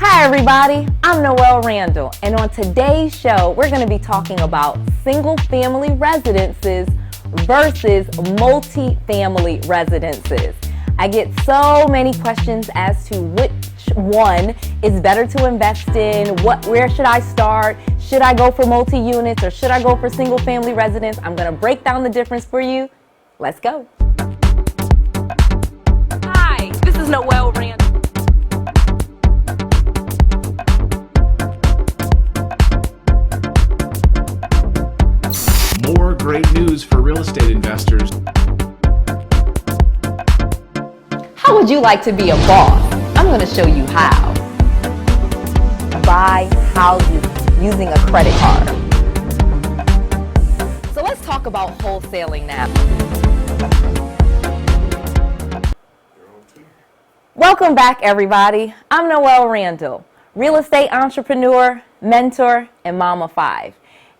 Hi everybody, I'm Noelle Randall, and on today's show, we're going to be talking about single-family residences versus multi-family residences. I get so many questions as to which one is better to invest in, where should I start, should I go for multi-units or should I go for single-family residence? I'm going to break down the difference for you. Let's go. Hi, this is Noelle Randall. More great news for real estate investors. How would you like to be a boss? I'm going to show you how. Buy houses using a credit card. So let's talk about wholesaling now. Welcome back, everybody. I'm Noelle Randall, real estate entrepreneur, mentor, and mama 5.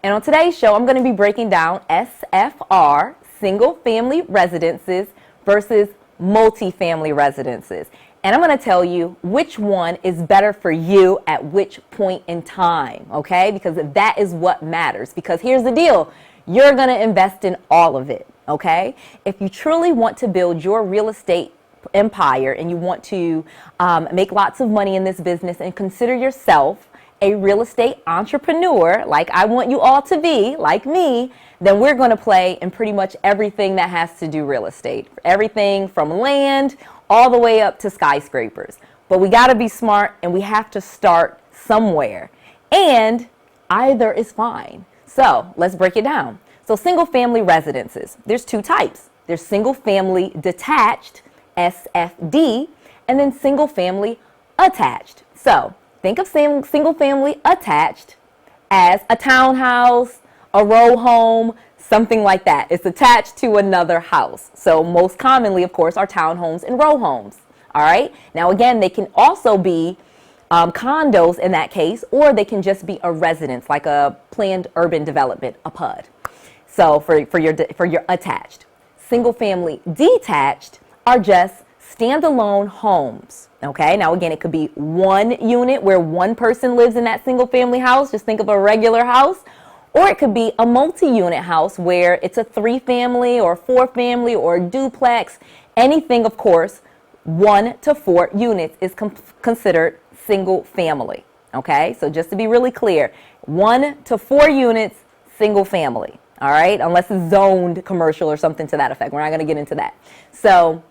And on today's show, I'm going to be breaking down SFR, single-family residences, versus multi-family residences. And I'm going to tell you which one is better for you at which point in time, okay? Because that is what matters. Because here's the deal. You're going to invest in all of it, okay? If you truly want to build your real estate empire and you want to make lots of money in this business and consider yourself a real estate entrepreneur, like I want you all to be, like me, then we're going to play in pretty much everything that has to do real estate. Everything from land all the way up to skyscrapers. But we got to be smart and we have to start somewhere. And either is fine. So let's break it down. So single family residences, there's two types. There's single family detached, SFD, and then single family attached. So think of single family attached as a townhouse, a row home, something like that. It's attached to another house. So most commonly, of course, are townhomes and row homes. All right. Now, again, they can also be condos in that case, or they can just be a residence, like a planned urban development, a PUD. So for your attached. Single family detached are just standalone homes. Okay, now again, it could be one unit where one person lives in that single family house. Just think of a regular house. Or it could be a multi-unit house where it's a 3-family or 4-family or a duplex. Anything, of course, 1 to 4 units is considered single family. Okay, so just to be really clear, 1 to 4 units, single family. All right, unless it's zoned commercial or something to that effect. We're not going to get into that. So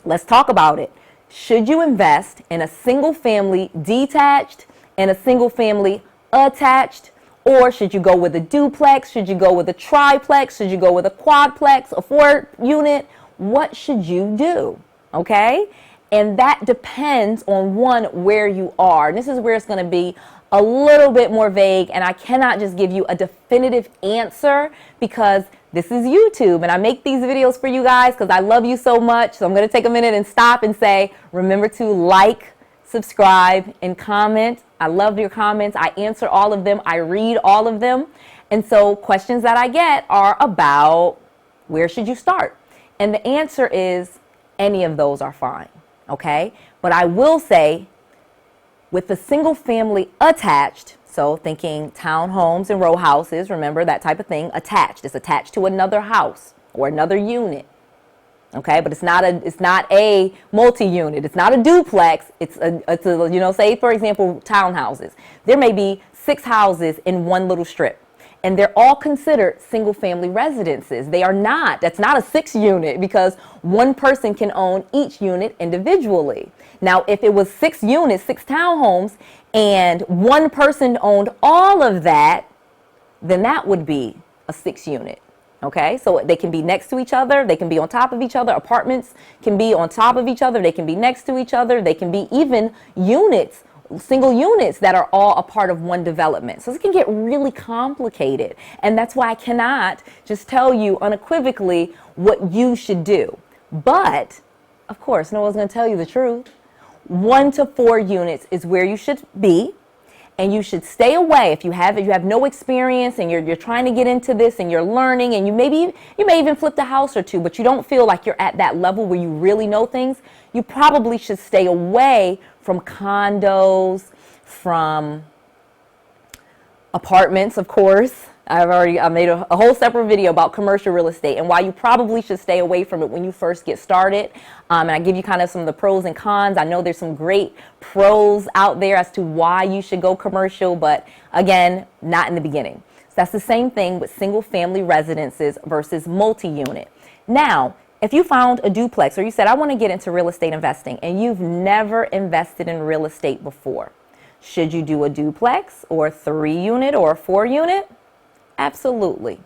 let's talk about it. Should you invest in a single family detached and a single family attached? Or should you go with a duplex? Should you go with a triplex? Should you go with a quadplex, a 4-unit? What should you do? Okay? And that depends on where you are. And this is where it's going to be a little bit more vague. And I cannot just give you a definitive answer because this is YouTube. And I make these videos for you guys because I love you so much. So I'm going to take a minute and stop and say, remember to like, subscribe, and comment. I love your comments. I answer all of them. I read all of them. And so questions that I get are about where should you start? And the answer is any of those are fine. Okay. But I will say with the single family attached, so thinking townhomes and row houses, remember that type of thing, attached. It's attached to another house or another unit. Okay, but it's not a multi-unit. It's not a duplex. It's a say for example, townhouses. There may be 6 houses in one little strip, and they're all considered single-family residences. They are not. That's not a 6-unit because one person can own each unit individually. Now, if it was 6 units, 6 townhomes, and one person owned all of that, then that would be a 6-unit. Okay, so they can be next to each other. They can be on top of each other. Apartments can be on top of each other. They can be next to each other. They can be even units, single units that are all a part of one development. So it can get really complicated. And that's why I cannot just tell you unequivocally what you should do. But, of course, no one's going to tell you the truth. 1 to 4 units is where you should be. And you should stay away if you have no experience and you're trying to get into this and you're learning and you may even flip the house or two, but you don't feel like you're at that level where you really know things. You probably should stay away from condos, from apartments, of course. I made a whole separate video about commercial real estate and why you probably should stay away from it when you first get started. And I give you kind of some of the pros and cons. I know there's some great pros out there as to why you should go commercial, but again, not in the beginning. So that's the same thing with single family residences versus multi-unit. Now, if you found a duplex or you said, I want to get into real estate investing and you've never invested in real estate before, should you do a duplex or a 3-unit or a 4-unit? Absolutely.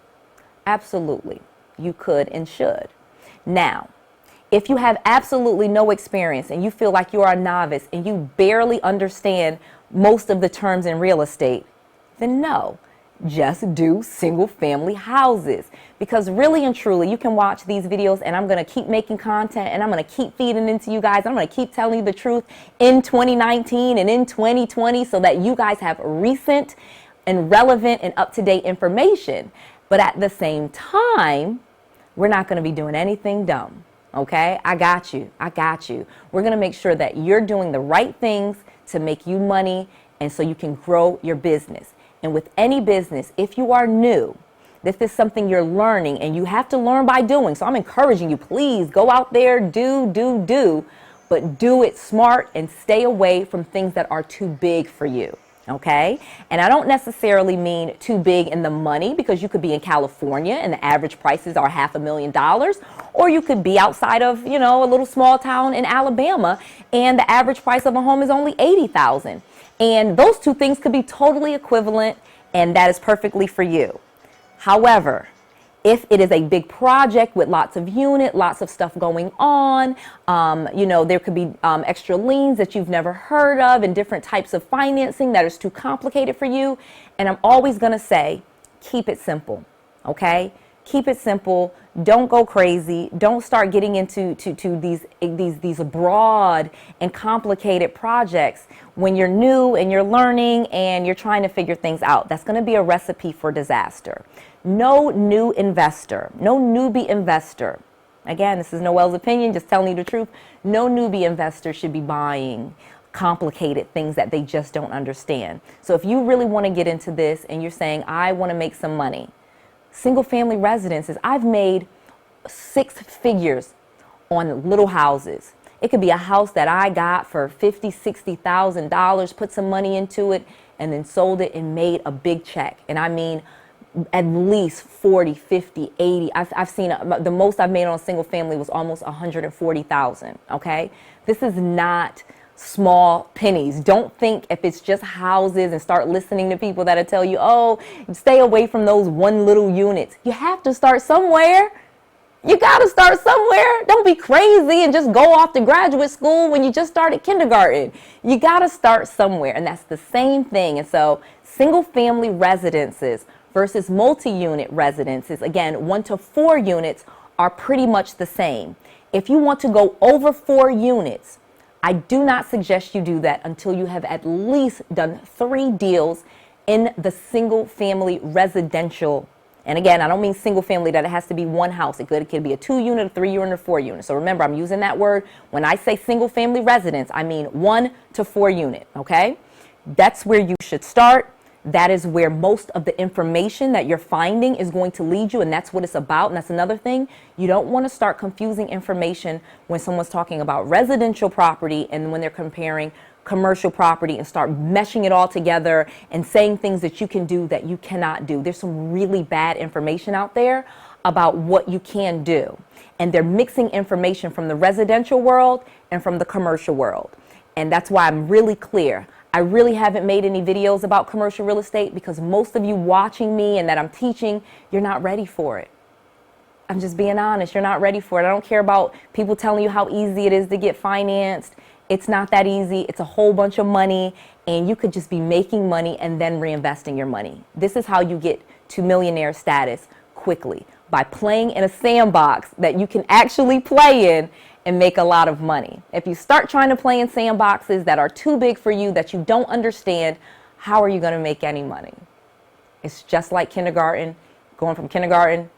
Absolutely. You could and should. Now, if you have absolutely no experience and you feel like you are a novice and you barely understand most of the terms in real estate, then no, just do single family houses. Because really and truly, you can watch these videos and I'm going to keep making content and I'm going to keep feeding into you guys. I'm going to keep telling you the truth in 2019 and in 2020 so that you guys have recent and relevant and up-to-date information. But at the same time, we're not going to be doing anything dumb. Okay? I got you. I got you. We're going to make sure that you're doing the right things to make you money and so you can grow your business. And with any business, if you are new, this is something you're learning and you have to learn by doing. So I'm encouraging you, please go out there, do, but do it smart and stay away from things that are too big for you. Okay? And I don't necessarily mean too big in the money, because you could be in California and the average prices are $500,000, or you could be outside of, you know, a little small town in Alabama and the average price of a home is only $80,000. And those two things could be totally equivalent, and that is perfectly for you. However, if it is a big project with lots of units, lots of stuff going on, you know, there could be extra liens that you've never heard of and different types of financing that is too complicated for you. And I'm always going to say, keep it simple, okay? Keep it simple. Don't go crazy. Don't start getting into these broad and complicated projects when you're new and you're learning and you're trying to figure things out. That's going to be a recipe for disaster. No new investor, no newbie investor. Again, this is Noelle's opinion, just telling you the truth. No newbie investor should be buying complicated things that they just don't understand. So if you really want to get into this and you're saying, I want to make some money, single family residences, I've made 6 figures on little houses. It could be a house that I got for $50,000, $60,000, put some money into it, and then sold it and made a big check. And I mean, at least 40, 50, 80. I've seen the most I've made on a single family was almost 140,000. Okay. This is not small pennies. Don't think if it's just houses and start listening to people that'll tell you, oh, stay away from those one little units. You have to start somewhere. You got to start somewhere. Don't be crazy and just go off to graduate school when you just started kindergarten. You got to start somewhere. And that's the same thing. And so single family residences versus multi-unit residences, again, 1 to 4 units are pretty much the same. If you want to go over 4 units, I do not suggest you do that until you have at least done 3 deals in the single family residential. And again, I don't mean single family that it has to be one house. It could be a 2-unit, a 3-unit, or 4-unit. So remember, I'm using that word. When I say single family residence, I mean 1 to 4 unit, okay? That's where you should start. That is where most of the information that you're finding is going to lead you, and that's what it's about. And that's another thing. You don't want to start confusing information when someone's talking about residential property and when they're comparing commercial property and start meshing it all together and saying things that you can do that you cannot do. There's some really bad information out there about what you can do. And they're mixing information from the residential world and from the commercial world. And that's why I'm really clear. I really haven't made any videos about commercial real estate because most of you watching me and that I'm teaching, you're not ready for it. I'm just being honest. You're not ready for it. I don't care about people telling you how easy it is to get financed. It's not that easy. It's a whole bunch of money, and you could just be making money and then reinvesting your money. This is how you get to millionaire status quickly, by playing in a sandbox that you can actually play in and make a lot of money. If you start trying to play in sandboxes that are too big for you, that you don't understand, how are you going to make any money? It's just like kindergarten, going from kindergarten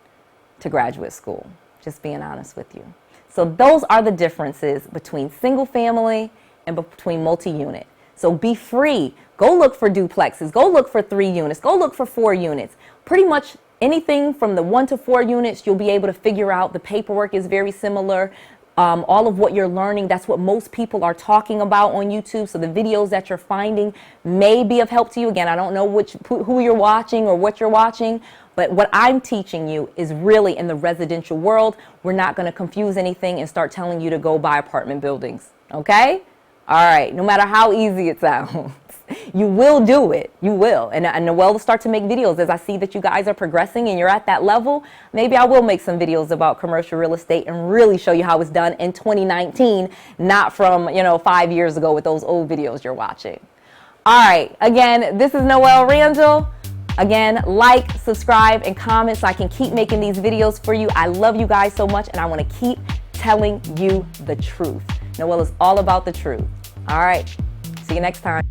to graduate school, just being honest with you. So those are the differences between single family and and between multi-unit. So be free. Go look for duplexes. Go look for 3 units. Go look for 4 units. Pretty much anything from the 1 to 4 units, you'll be able to figure out. The paperwork is very similar. All of what you're learning, that's what most people are talking about on YouTube. So the videos that you're finding may be of help to you. Again, I don't know who you're watching or what you're watching, but what I'm teaching you is really in the residential world. We're not going to confuse anything and start telling you to go buy apartment buildings. Okay? All right. No matter how easy it sounds. You will do it. You will. And Noelle will start to make videos as I see that you guys are progressing and you're at that level. Maybe I will make some videos about commercial real estate and really show you how it's done in 2019, not from, 5 years ago with those old videos you're watching. All right. Again, this is Noelle Randall. Again, like, subscribe, and comment so I can keep making these videos for you. I love you guys so much, and I want to keep telling you the truth. Noelle is all about the truth. All right. See you next time.